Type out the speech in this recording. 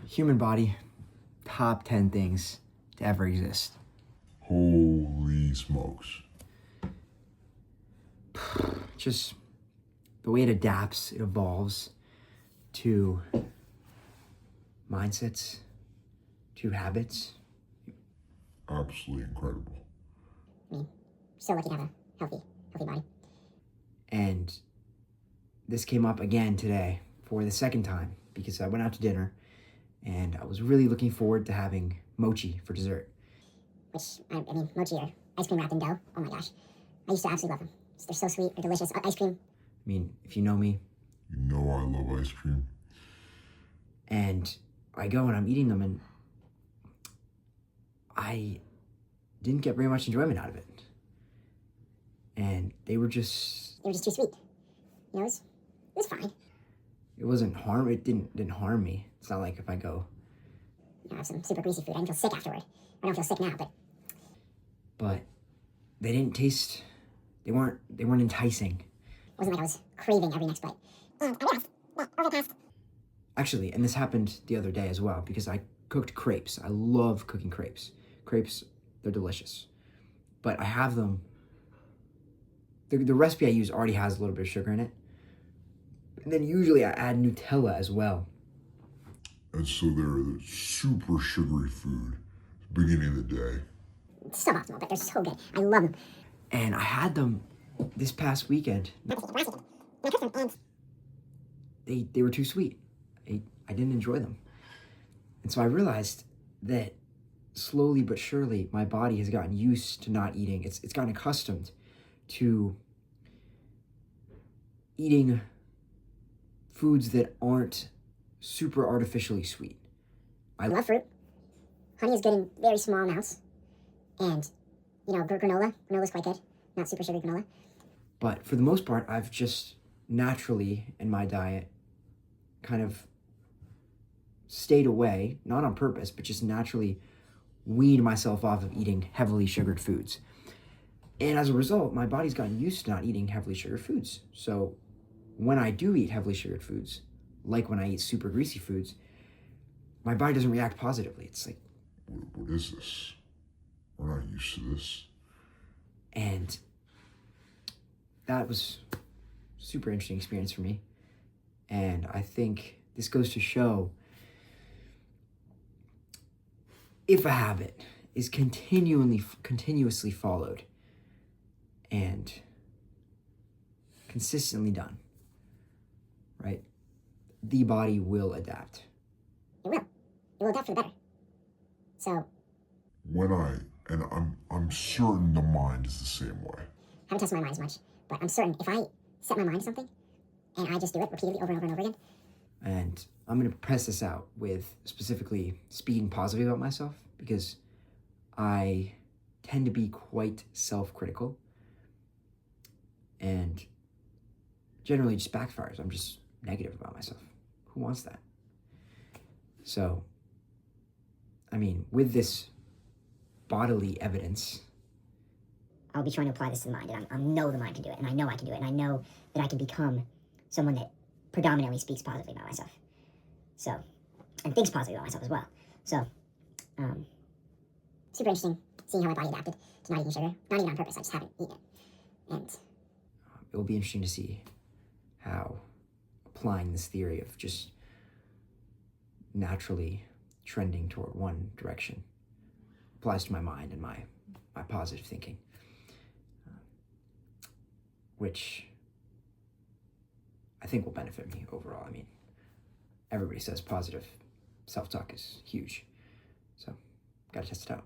Human body, top 10 things to ever exist. Holy smokes. Just the way it adapts, it evolves to mindsets, to habits. Absolutely incredible. I mean, so lucky to have a healthy body. And this came up again today for the second time because I went out to dinner and I was really looking forward to having mochi for dessert. Which, I mean, mochi or ice cream wrapped in dough. Oh my gosh. I used to absolutely love them. They're so sweet, they're delicious. Ice cream. I mean, if you know me. You know I love ice cream. And I go and I'm eating them and I didn't get very much enjoyment out of it. And they were just too sweet. You know, it was fine. It didn't harm me. It's not like if I go, you know, have some super greasy food, I didn't feel sick afterward. I don't feel sick now, but they didn't taste, they weren't enticing. It wasn't like I was craving every next bite. And I realized that over the past... Actually, and this happened the other day as well, because I cooked crepes. I love cooking crepes. Crepes, they're delicious. But I have them, the recipe I use already has a little bit of sugar in it. And then usually I add Nutella as well. And so they're the super sugary food at the beginning of the day. It's suboptimal, but they're so good. I love them. And I had them this past weekend. They were too sweet. I didn't enjoy them. And so I realized that slowly but surely my body has gotten used to not eating. It's gotten accustomed to eating foods that aren't super artificially sweet. I love fruit. Honey is good in very small amounts. And, you know, granola's quite good. Not super sugary granola. But for the most part, I've just naturally, in my diet, kind of stayed away, not on purpose, but just naturally weaned myself off of eating heavily sugared foods. And as a result, my body's gotten used to not eating heavily sugared foods. So when I do eat heavily sugared foods, like when I eat super greasy foods, my body doesn't react positively. It's like, what is this? We're not used to this. And that was a super interesting experience for me. And I think this goes to show if a habit is continuously followed and consistently done, right, the body will adapt. It will. It will adapt for the better. So I'm certain the mind is the same way. I haven't tested my mind as much, but I'm certain if I set my mind to something and I just do it repeatedly over and over and over again. And I'm going to press this out with specifically speaking positively about myself, because I tend to be quite self-critical and generally just backfires. I'm just negative about myself. Who wants that? So, I mean, with this bodily evidence, I'll be trying to apply this to the mind, and I know the mind can do it, and I know I can do it, and I know that I can become someone that predominantly speaks positively about myself. So, and thinks positively about myself as well. So, super interesting seeing how my body adapted to not eating sugar. Not even on purpose, I just haven't eaten it. And it will be interesting to see how applying this theory of just naturally trending toward one direction applies to my mind and my positive thinking, which I think will benefit me overall. I mean, everybody says positive self-talk is huge, so gotta test it out.